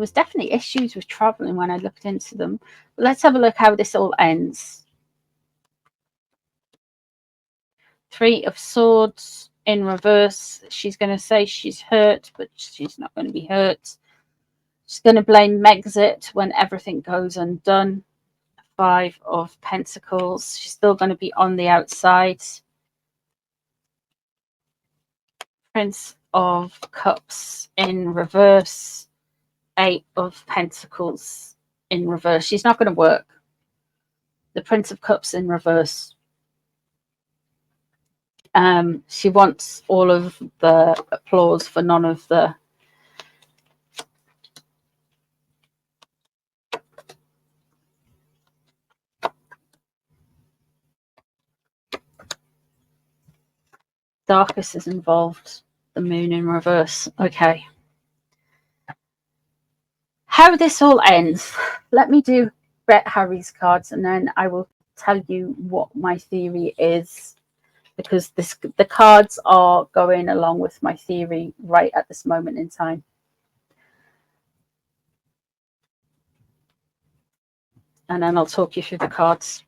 was definitely issues with traveling when I looked into them. But let's have a look how this all ends. 3 of Swords in reverse. She's going to say she's hurt, but she's not going to be hurt. She's going to blame Megxit when everything goes undone. 5 of Pentacles. She's still going to be on the outside. Prince of Cups in reverse. 8 of Pentacles in reverse. She's not going to work. The Prince of Cups in reverse. She wants all of the applause for none of the darkest is involved. The Moon in reverse. Okay. How this all ends. Let me do Brett Harry's cards and then I will tell you what my theory is, because the cards are going along with my theory right at this moment in time. And then I'll talk you through the cards.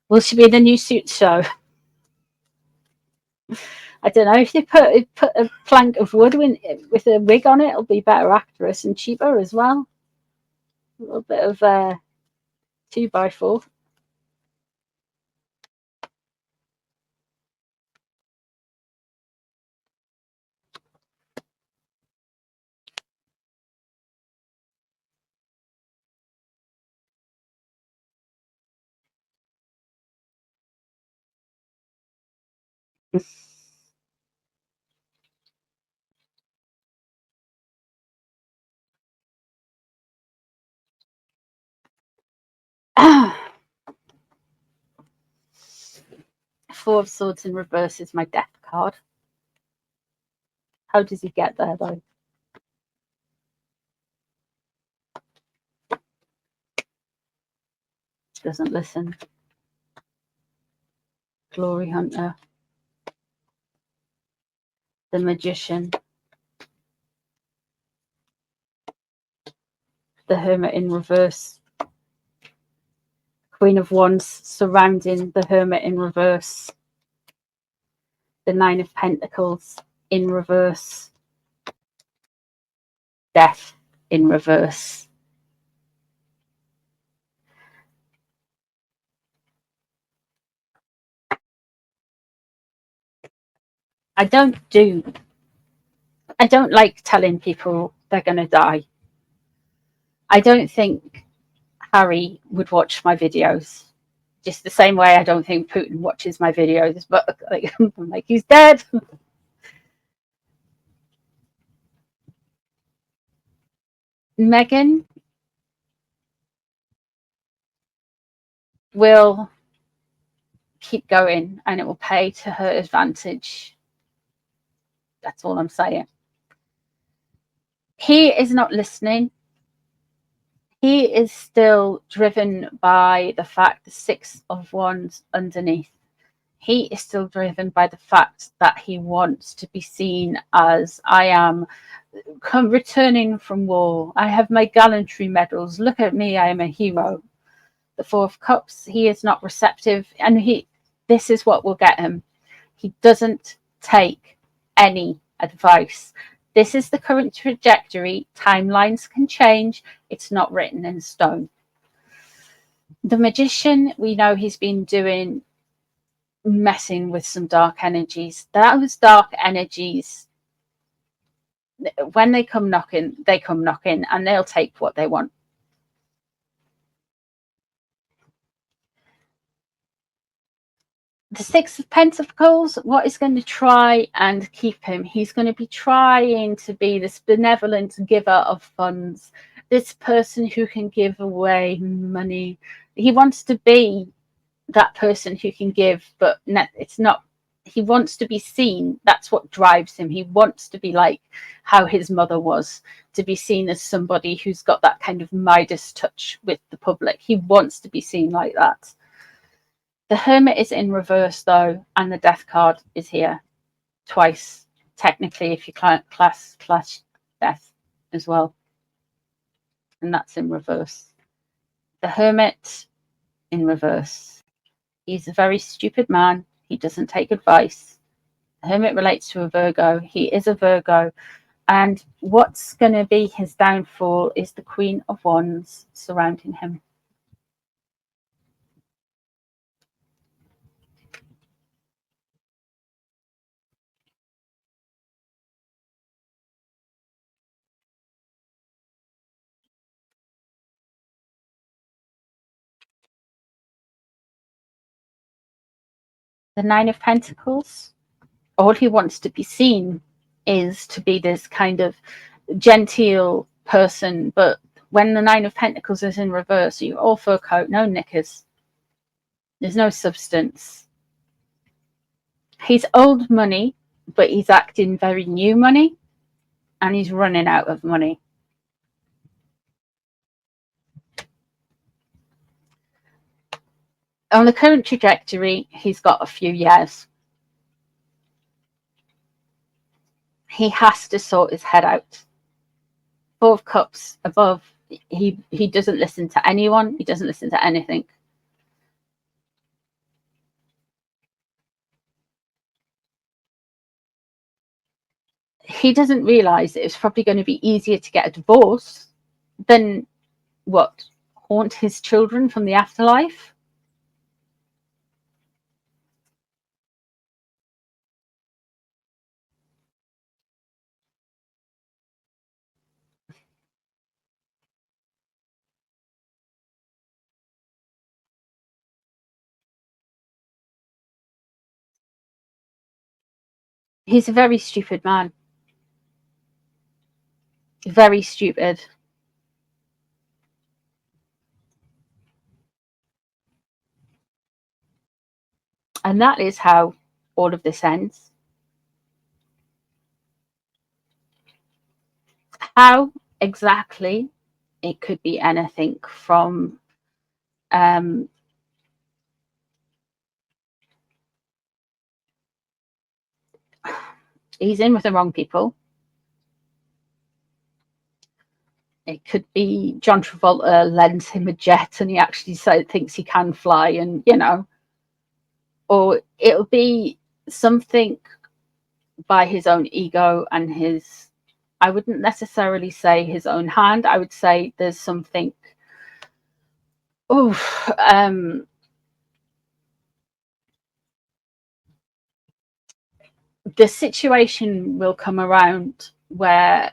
Will she be in the new suit show? I don't know. If they put a plank of wood with a wig on it, it'll be better actress and cheaper as well. A little bit of 2x4. Four of Swords in reverse is my death card. How does he get there, though? Doesn't listen. Glory Hunter. The Magician. The Hermit in reverse. Queen of Wands surrounding the Hermit in reverse. The Nine of Pentacles in reverse. Death in reverse. I don't like telling people they're going to die. I don't think Harry would watch my videos. Just the same way I don't think Putin watches my videos, but like, I'm like, he's dead. Meghan will keep going and it will pay to her advantage. That's all I'm saying. He is not listening. He is still driven by the fact the Six of Wands underneath. He is still driven by the fact that he wants to be seen as, I am returning from war. I have my gallantry medals. Look at me, I am a hero. The Four of Cups, he is not receptive. And this is what will get him. He doesn't take any advice. This is the current trajectory. Timelines can change. It's not written in stone. The Magician, we know he's been messing with some dark energies. Those dark energies, when they come knocking, and they'll take what they want. The Six of Pentacles, what is going to try and keep him? He's going to be trying to be this benevolent giver of funds, this person who can give away money. He wants to be that person who can give, but it's not. He wants to be seen. That's what drives him. He wants to be like how his mother was, to be seen as somebody who's got that kind of Midas touch with the public. He wants to be seen like that. The Hermit is in reverse, though, and the Death card is here twice, technically, if you class Death. as well, and that's in reverse. The Hermit in reverse. He's a very stupid man. He doesn't take advice. The Hermit relates to a Virgo. He is a Virgo. And what's going to be his downfall is the Queen of Wands surrounding him. The Nine of Pentacles, all he wants to be seen is to be this kind of genteel person, but when the Nine of Pentacles is in reverse, you all fur coat, no knickers. There's no substance. He's old money, but he's acting very new money, and he's running out of money. On the current trajectory, he's got a few years. He has to sort his head out. Four of Cups above, he doesn't listen to anyone. He doesn't listen to anything. He doesn't realize that it's probably going to be easier to get a divorce than what, haunt his children from the afterlife. He's a very stupid man. Very stupid. And that is how all of this ends. How exactly? It could be anything from he's in with the wrong people. It could be John Travolta lends him a jet and he actually thinks he can fly, and or it'll be something by his own ego and his, I wouldn't necessarily say his own hand. I would say there's something, the situation will come around where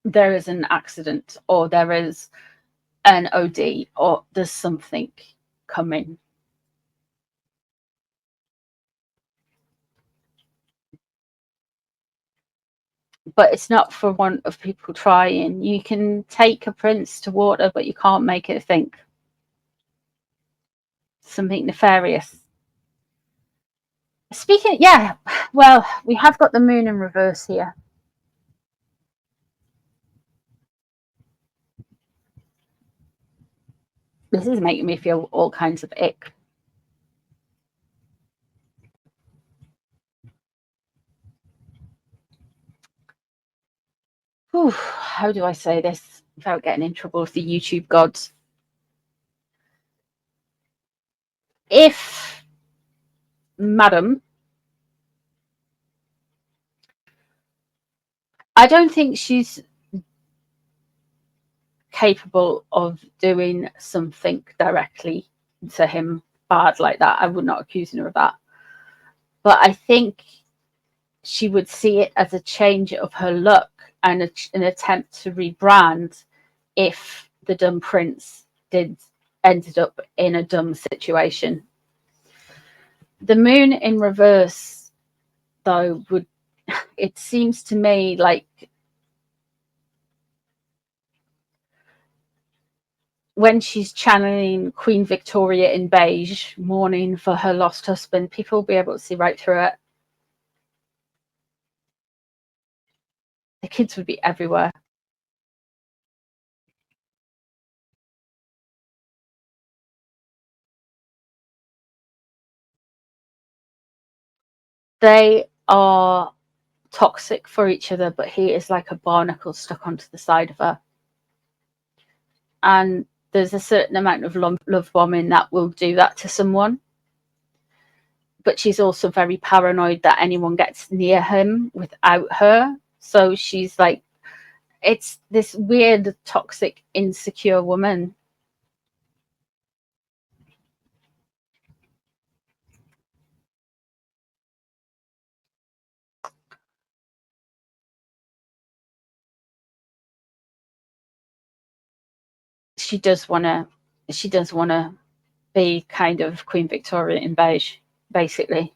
there is an accident or there is an OD or there's something coming. But it's not for want of people trying. You can take a prince to water, but you can't make it think. Something nefarious. Speaking, yeah, well, we have got the moon in reverse here. This is making me feel all kinds of ick. Whew, how do I say this without getting in trouble with the YouTube gods? If Madam, I don't think she's capable of doing something directly to him bad like that. I would not accuse her of that. But I think she would see it as a change of her look and an attempt to rebrand if the dumb prince ended up in a dumb situation. The moon in reverse, though, it seems to me like when she's channeling Queen Victoria in beige, mourning for her lost husband, people will be able to see right through it. The kids would be everywhere. They are toxic for each other, but he is like a barnacle stuck onto the side of her. And there's a certain amount of love bombing that will do that to someone. But she's also very paranoid that anyone gets near him without her. So she's like, it's this weird, toxic, insecure woman. She does want to be kind of Queen Victoria in beige, basically.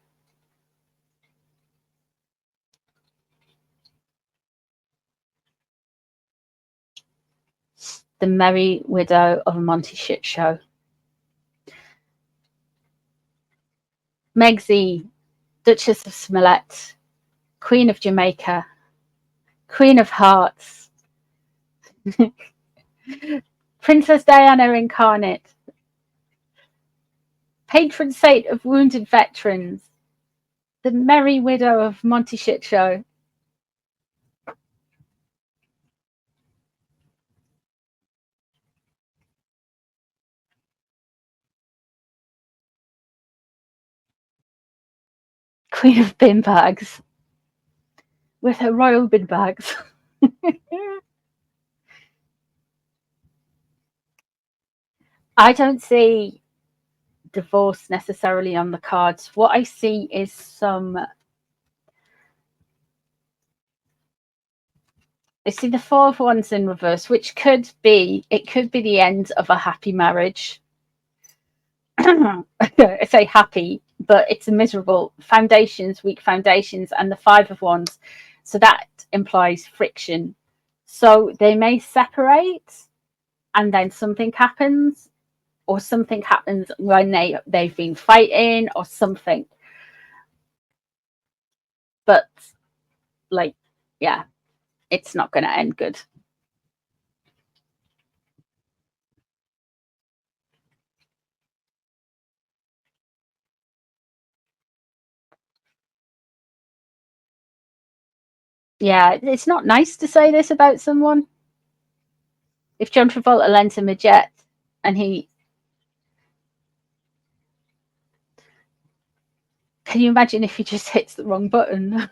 The Merry Widow of a Monty Shit Show. Megsy, Duchess of Smollett, Queen of Jamaica, Queen of Hearts, Princess Diana incarnate, patron saint of wounded veterans, the Merry Widow of Monty Shit Show. Queen of bin bags, with her royal bin bags. I don't see divorce necessarily on the cards. What I see is I see the Four of Wands in reverse, which could be the end of a happy marriage. I say happy, but it's a miserable foundations, weak foundations, and the Five of Wands. So that implies friction. So they may separate and then something happens, or something happens when they've been fighting or something. But like, yeah, it's not going to end good. Yeah, it's not nice to say this about someone. If John Travolta lends him a jet and can you imagine if he just hits the wrong button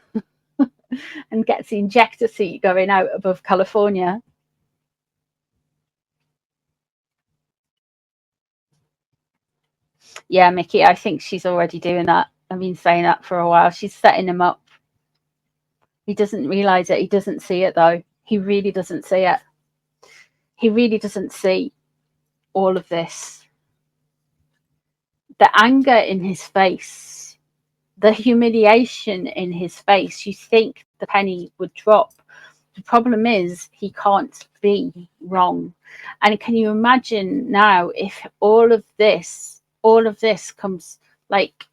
and gets the injector seat going out above California? Yeah, Mickey, I think she's already doing that. I've been saying that for a while. She's setting him up. He doesn't realize it. He doesn't see it, though. He really doesn't see it. He really doesn't see all of this. The anger in his face, the humiliation in his face. You think the penny would drop. The problem is he can't be wrong. And can you imagine now if all of this comes, like,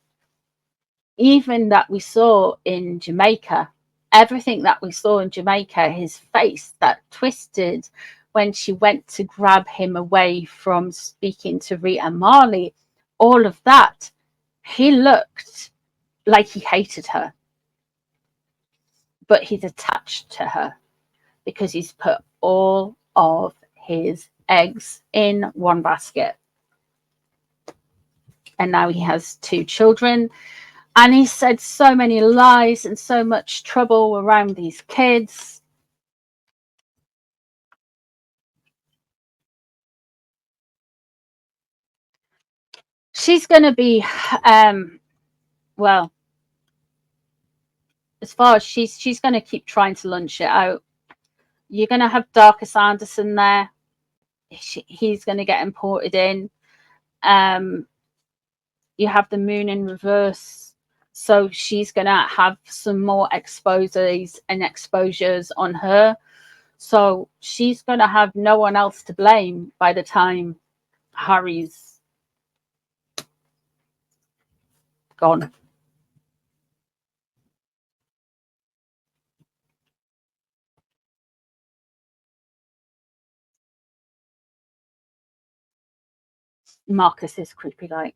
even that we saw in Jamaica, everything that we saw in Jamaica, his face that twisted when she went to grab him away from speaking to Rita Marley, all of that, he looked like he hated her. But he's attached to her because he's put all of his eggs in one basket. And now he has 2 children. And he said so many lies and so much trouble around these kids. She's going to be, well, as far as she's going to keep trying to lunch it out. You're going to have Darkus Anderson there. He's going to get imported in. You have the moon in reverse. So she's going to have some more exposes and exposures on her. So she's going to have no one else to blame by the time Harry's gone. Marcus is creepy like.